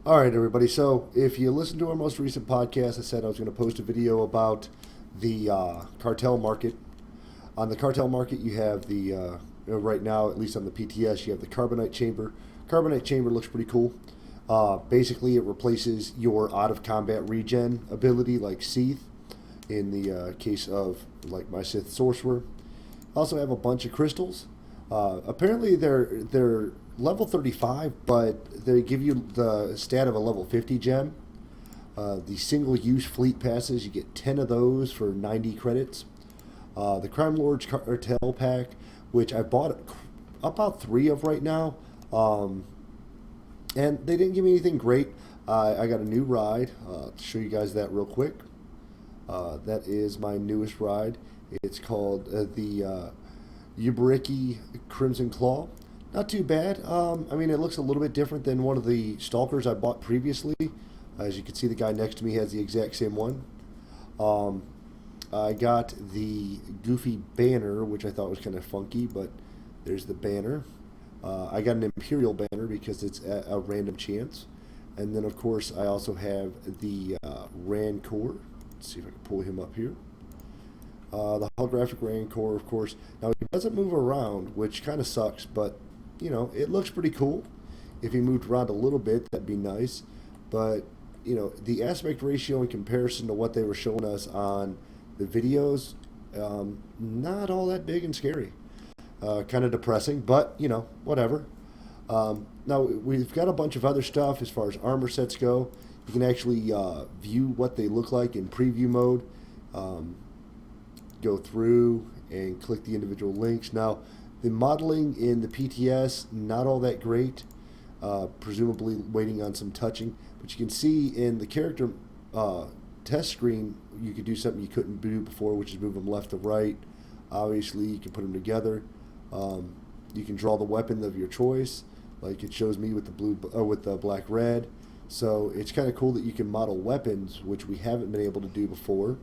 All right, everybody. So, if you listen to our most recent podcast, I said I was going to post a video about the cartel market. On the cartel market, you have right now, at least on the PTS, you have the carbonite chamber. Carbonite chamber looks pretty cool. Basically, it replaces your out of combat regen ability, like Sith, in the case of like my Sith sorcerer. Also have a bunch of crystals. Apparently, they're level 35, but they give you the stat of a level 50 gem. The single-use fleet passes, you get 10 of those for 90 credits. The Crime Lord's Cartel pack, which I bought about 3 of right now, and they didn't give me anything great. I got a new ride. To show you guys that real quick. That is my newest ride. It's called the Uberiki Crimson Claw. Not too bad. I mean, it looks a little bit different than one of the Stalkers I bought previously. As you can see, the guy next to me has the exact same one. I got the Goofy banner, which I thought was kind of funky, but there's the banner. I got an Imperial banner because it's a random chance. And then, of course, I also have the Rancor. Let's see if I can pull him up here. The holographic Rancor, of course. Now, he doesn't move around, which kind of sucks, but you know, it looks pretty cool. If he moved around a little bit, that'd be nice. But, you know, the aspect ratio in comparison to what they were showing us on the videos, not all that big and scary. Kind of depressing, but, you know, whatever. Now, we've got a bunch of other stuff as far as armor sets go. You can actually view what they look like in preview mode. Go through and click the individual links. Now, the modeling in the PTS, not all that great, presumably waiting on some touching. But you can see in the character test screen, you could do something you couldn't do before, which is move them left to right. Obviously, you can put them together. You can draw the weapon of your choice, like it shows me with the with the black red. So it's kind of cool that you can model weapons, which we haven't been able to do before.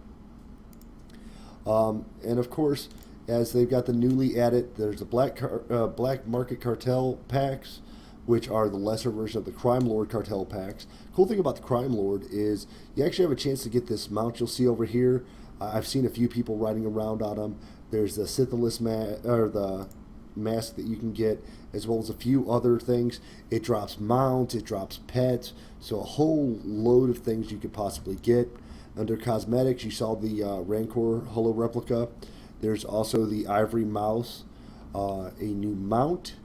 And of course, as they've got the newly added, there's the Black Market Cartel packs, which are the lesser version of the Crime Lord Cartel packs. Cool thing about the Crime Lord is you actually have a chance to get this mount you'll see over here. I've seen a few people riding around on them. There's the Sithless the mask that you can get, as well as a few other things. It drops mounts, it drops pets, so a whole load of things you could possibly get. Under cosmetics, you saw the Rancor holo replica. There's also the Ivory Mouse, a new mount,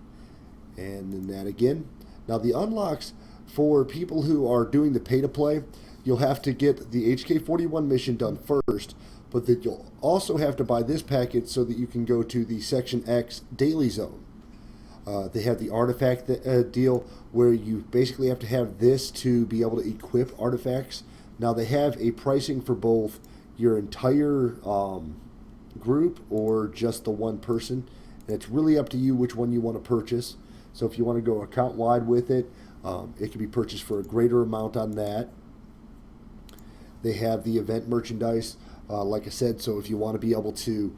and then that again. Now the unlocks for people who are doing the pay-to-play, you'll have to get the HK41 mission done first, but then you'll also have to buy this package so that you can go to the Section X Daily Zone. They have the artifact deal where you basically have to have this to be able to equip artifacts. Now they have a pricing for both your entire group or just the one person, and it's really up to you which one you want to purchase. So if you want to go account wide with it, it can be purchased for a greater amount on that. They have the event merchandise, like I said, so if you want to be able to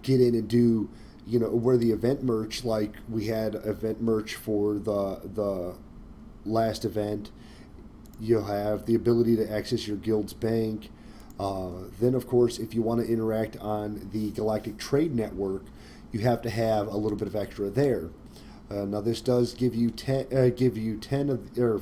get in and do, you know, wear the event merch, like we had event merch for the last event. You'll have the ability to access your guild's bank. Then, of course, if you want to interact on the Galactic Trade Network, you have to have a little bit of extra there. Now, this does give you 5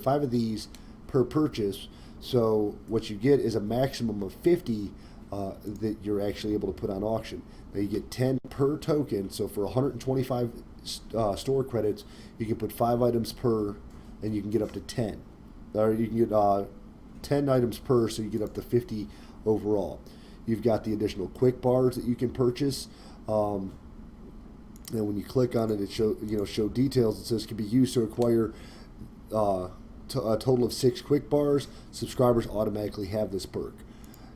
of these per purchase. So what you get is a maximum of 50 that you're actually able to put on auction. Now, you get 10 per token. So for 125 store credits, you can put 5 items per, and you can get up to 10. Or you can get 10 items per, so you get up to 50 overall. You've got the additional quick bars that you can purchase. And when you click on it, it show details. It says can be used to acquire a total of 6 quick bars. Subscribers automatically have this perk.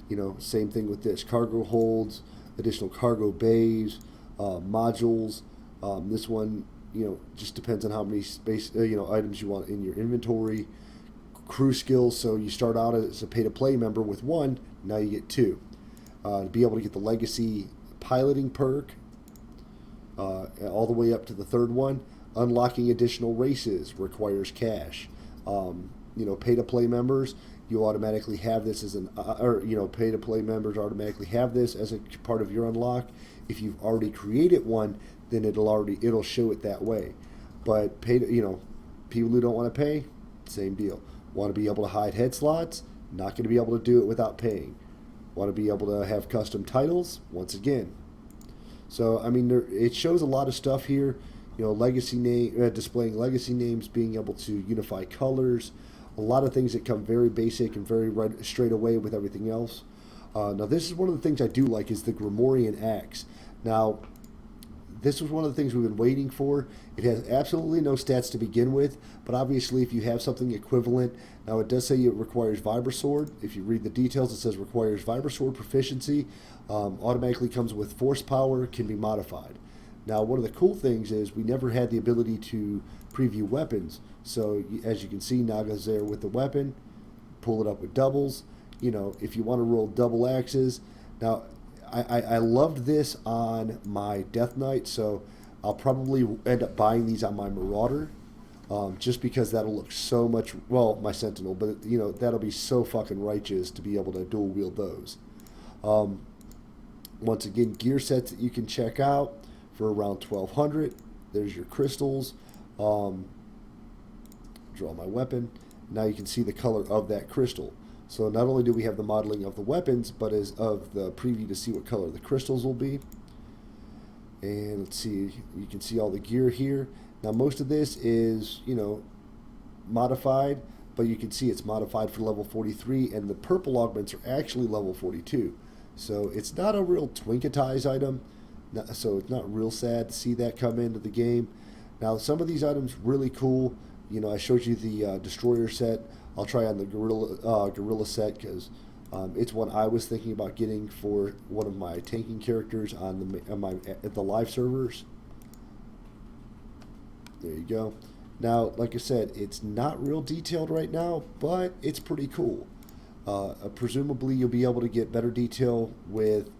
You know, same thing with this. Cargo holds, additional cargo bays, modules. This one, you know, just depends on how many space items you want in your inventory. Crew skills, so you start out as a pay-to-play member with 1, now you get 2. To be able to get the legacy piloting perk, all the way up to the 3rd one, unlocking additional races requires cash. pay-to-play members, you automatically have this as pay-to-play members automatically have this as a part of your unlock. If you've already created one, then it'll show it that way. But people who don't want to pay, same deal. Want to be able to hide head slots? Not going to be able to do it without paying. Want to be able to have custom titles? Once again. So it shows a lot of stuff here. Legacy name, displaying legacy names, being able to unify colors, a lot of things that come very basic and very right straight away with everything else. Now this is one of the things I do like is the Grimorian Axe. Now this was one of the things we've been waiting for. It has absolutely no stats to begin with, but obviously if you have something equivalent, now it does say it requires Vibrasword. If you read the details, it says requires Vibrasword proficiency, automatically comes with force power, can be modified. Now one of the cool things is we never had the ability to preview weapons. So as you can see, Naga's there with the weapon, pull it up with doubles. If you want to roll double axes. Now I loved this on my Death Knight, so I'll probably end up buying these on my Marauder, just because that'll look so much, well, my Sentinel, but that'll be so fucking righteous to be able to dual wield those. Once again, gear sets that you can check out for around 1,200. There's your crystals. Draw my weapon. Now you can see the color of that crystal. So not only do we have the modeling of the weapons, but as of the preview to see what color the crystals will be. And let's see, you can see all the gear here. Now most of this is, modified, but you can see it's modified for level 43, and the purple augments are actually level 42. So it's not a real Twinketize item, so it's not real sad to see that come into the game. Now some of these items really cool. I showed you the Destroyer set. I'll try on the Gorilla set because it's one I was thinking about getting for one of my tanking characters at the live servers. There you go. Now, like I said, it's not real detailed right now, but it's pretty cool. Presumably, you'll be able to get better detail with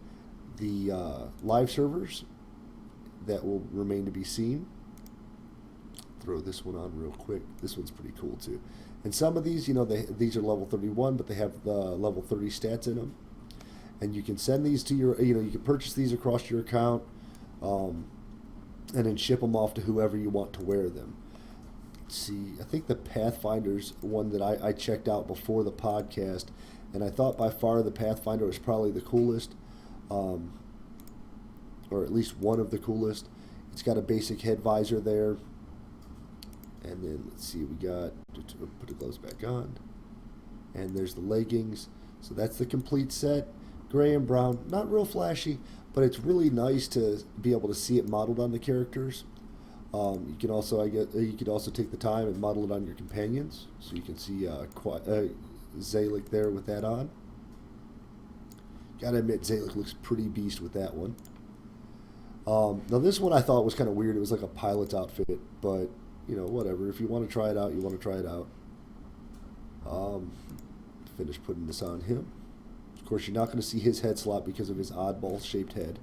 the live servers. That will remain to be seen. Throw this one on real quick. This one's pretty cool too. And some of these, these are level 31, but they have the level 30 stats in them. And you can send these to your, you can purchase these across your account, and then ship them off to whoever you want to wear them. Let's see, I think the Pathfinder's one that I checked out before the podcast, and I thought by far the Pathfinder was probably the coolest, or at least one of the coolest. It's got a basic head visor there. And then let's see, we got, put the gloves back on, and there's the leggings. So that's the complete set, gray and brown, not real flashy, but it's really nice to be able to see it modeled on the characters. You can also, you could also take the time and model it on your companions, so you can see Zalik there with that on. Gotta admit, Zalik looks pretty beast with that one. Now this one I thought was kind of weird. It was like a pilot's outfit, but whatever. If you want to try it out, you want to try it out. Finish putting this on him. Of course, you're not going to see his head slot because of his oddball-shaped head,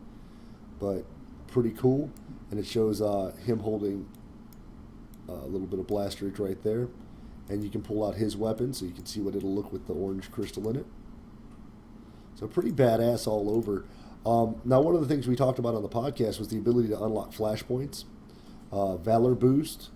but pretty cool. And it shows him holding a little bit of blasterage right there. And you can pull out his weapon so you can see what it'll look with the orange crystal in it. So pretty badass all over. Now, one of the things we talked about on the podcast was the ability to unlock flashpoints, Valor boost,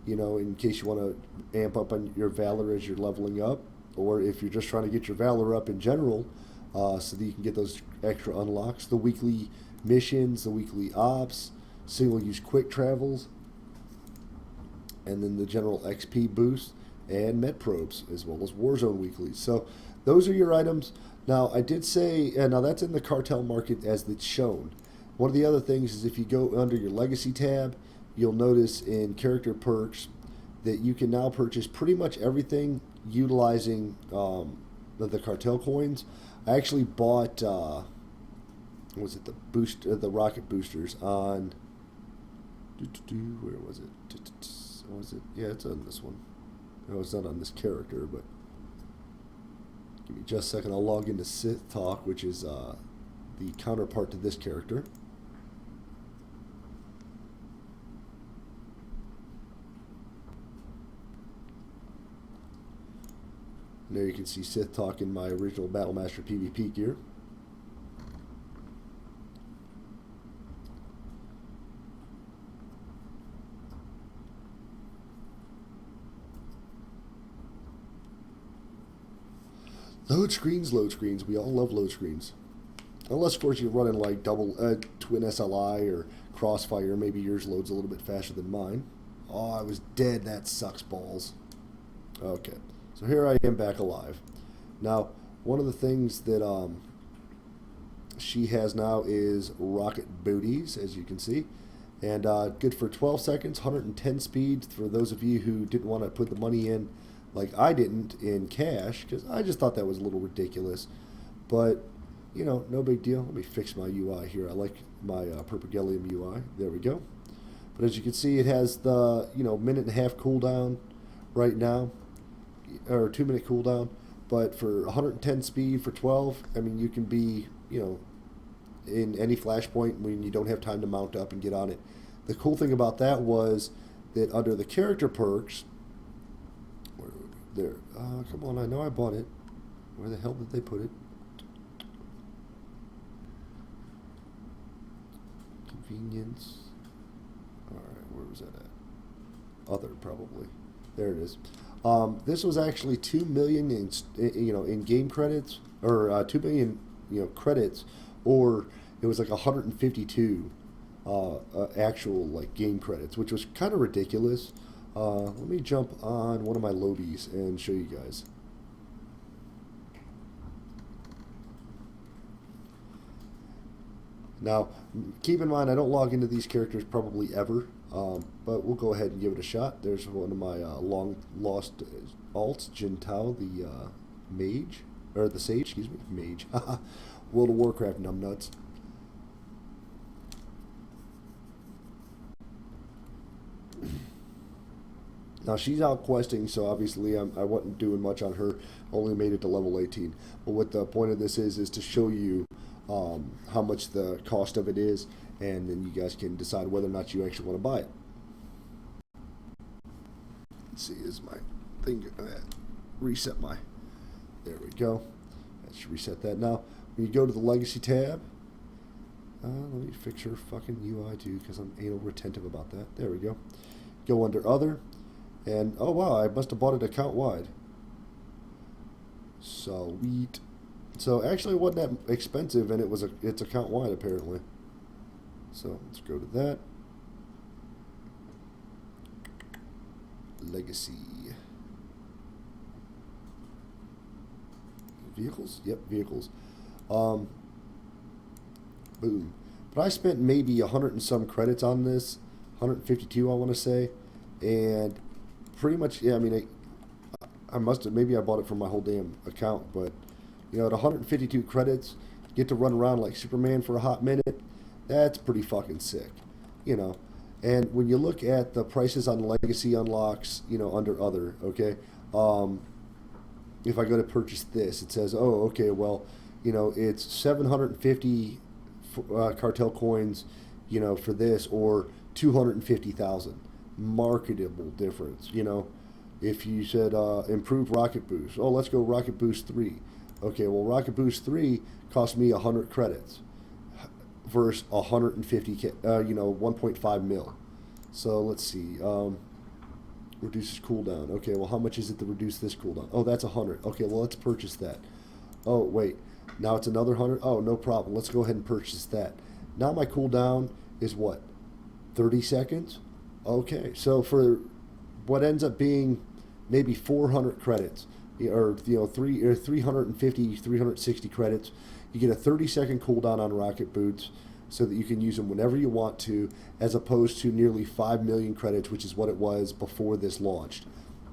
in case you want to amp up on your Valor as you're leveling up, or if you're just trying to get your Valor up in general, so that you can get those extra unlocks, the weekly missions, the weekly ops, single-use quick travels, and then the general XP boost, and med probes, as well as Warzone weeklies. So those are your items. Now, I did say, now that's in the Cartel Market as it's shown. One of the other things is if you go under your Legacy tab, you'll notice in character perks that you can now purchase pretty much everything utilizing the Cartel coins. I actually bought, was it the rocket boosters on, where was it? Was it? Yeah, it's on this one. No, it's not on this character, but give me just a second. I'll log into Sith Talk, which is the counterpart to this character. And there you can see Sith talking my original Battlemaster PvP gear. Load screens, load screens. We all love load screens. Unless, of course, you're running like twin SLI or Crossfire. Maybe yours loads a little bit faster than mine. Oh, I was dead. That sucks balls. Okay. So here I am back alive. Now, one of the things that she has now is rocket booties, as you can see. And good for 12 seconds, 110 speed. For those of you who didn't want to put the money in, like I didn't, in cash, because I just thought that was a little ridiculous. But, you know, no big deal. Let me fix my UI here. I like my Purpagelium UI. There we go. But as you can see, it has the, minute and a half cooldown right now, or 2 minute cooldown. But for 110 speed for 12, I mean, you can be, in any flashpoint when you don't have time to mount up and get on it. The cool thing about that was that under the character perks, there, come on, I know I bought it. Where the hell did they put it? Convenience. Alright, where was that at? Other, probably. There it is. This was actually 2 million in game credits, or 2 million credits, or it was like 152 actual like game credits, which was kind of ridiculous. Let me jump on one of my lobbies and show you guys. Now, keep in mind, I don't log into these characters probably ever, but we'll go ahead and give it a shot. There's one of my long-lost alts, Jin Tao, the mage, or the sage, excuse me, mage. World of Warcraft numbnuts. Now, she's out questing, so obviously I wasn't doing much on her, only made it to level 18. But what the point of this is to show you how much the cost of it is, and then you guys can decide whether or not you actually want to buy it. Let's see, is my thing, reset my, there we go. That should reset that. Now, when you go to the Legacy tab, let me fix her fucking UI too, because I'm anal retentive about that. There we go. Go under Other. And, oh wow, I must have bought it account wide. Sweet. So actually it wasn't that expensive, and it's account wide apparently. So let's go to that. Legacy. Vehicles? Yep, vehicles. Boom. But I spent maybe 100 and some credits on this. 152 I want to say. And pretty much, yeah, I mean, I must have, maybe I bought it from my whole damn account, but, at 152 credits, get to run around like Superman for a hot minute, that's pretty fucking sick, And when you look at the prices on Legacy unlocks, under Other, okay, if I go to purchase this, it says, oh, okay, well, it's 750 cartel coins, for this, or 250,000. Marketable difference, if you said improved rocket boost, oh, let's go rocket boost 3. Okay, well, rocket boost 3 cost me 100 credits versus 150 1.5 mil. So let's see, reduces cooldown. Okay, well, how much is it to reduce this cooldown? Oh, that's 100. Okay, well, let's purchase that. Oh, wait, now it's another 100. Oh, no problem, let's go ahead and purchase that. Now my cooldown is what, 30 seconds? Okay, so for what ends up being maybe 400 credits, or 350, 360 credits, you get a 30-second cooldown on rocket boots, so that you can use them whenever you want to, as opposed to nearly 5 million credits, which is what it was before this launched,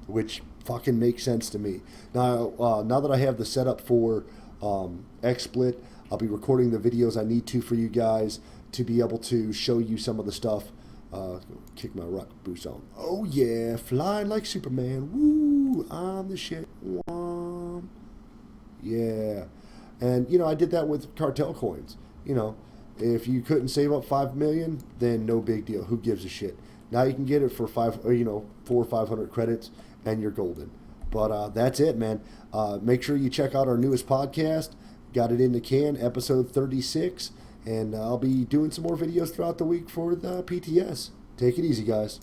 which fucking makes sense to me. Now, now that I have the setup for XSplit, I'll be recording the videos I need to for you guys to be able to show you some of the stuff. Kick my rocket boost on. Oh yeah, flying like Superman. Woo, I'm the shit. Yeah. And I did that with cartel coins. If you couldn't save up 5 million, then no big deal. Who gives a shit? Now you can get it for 400 or 500 credits, and you're golden. But that's it, man. Make sure you check out our newest podcast. Got it in the can, episode 36. And I'll be doing some more videos throughout the week for the PTS. Take it easy, guys.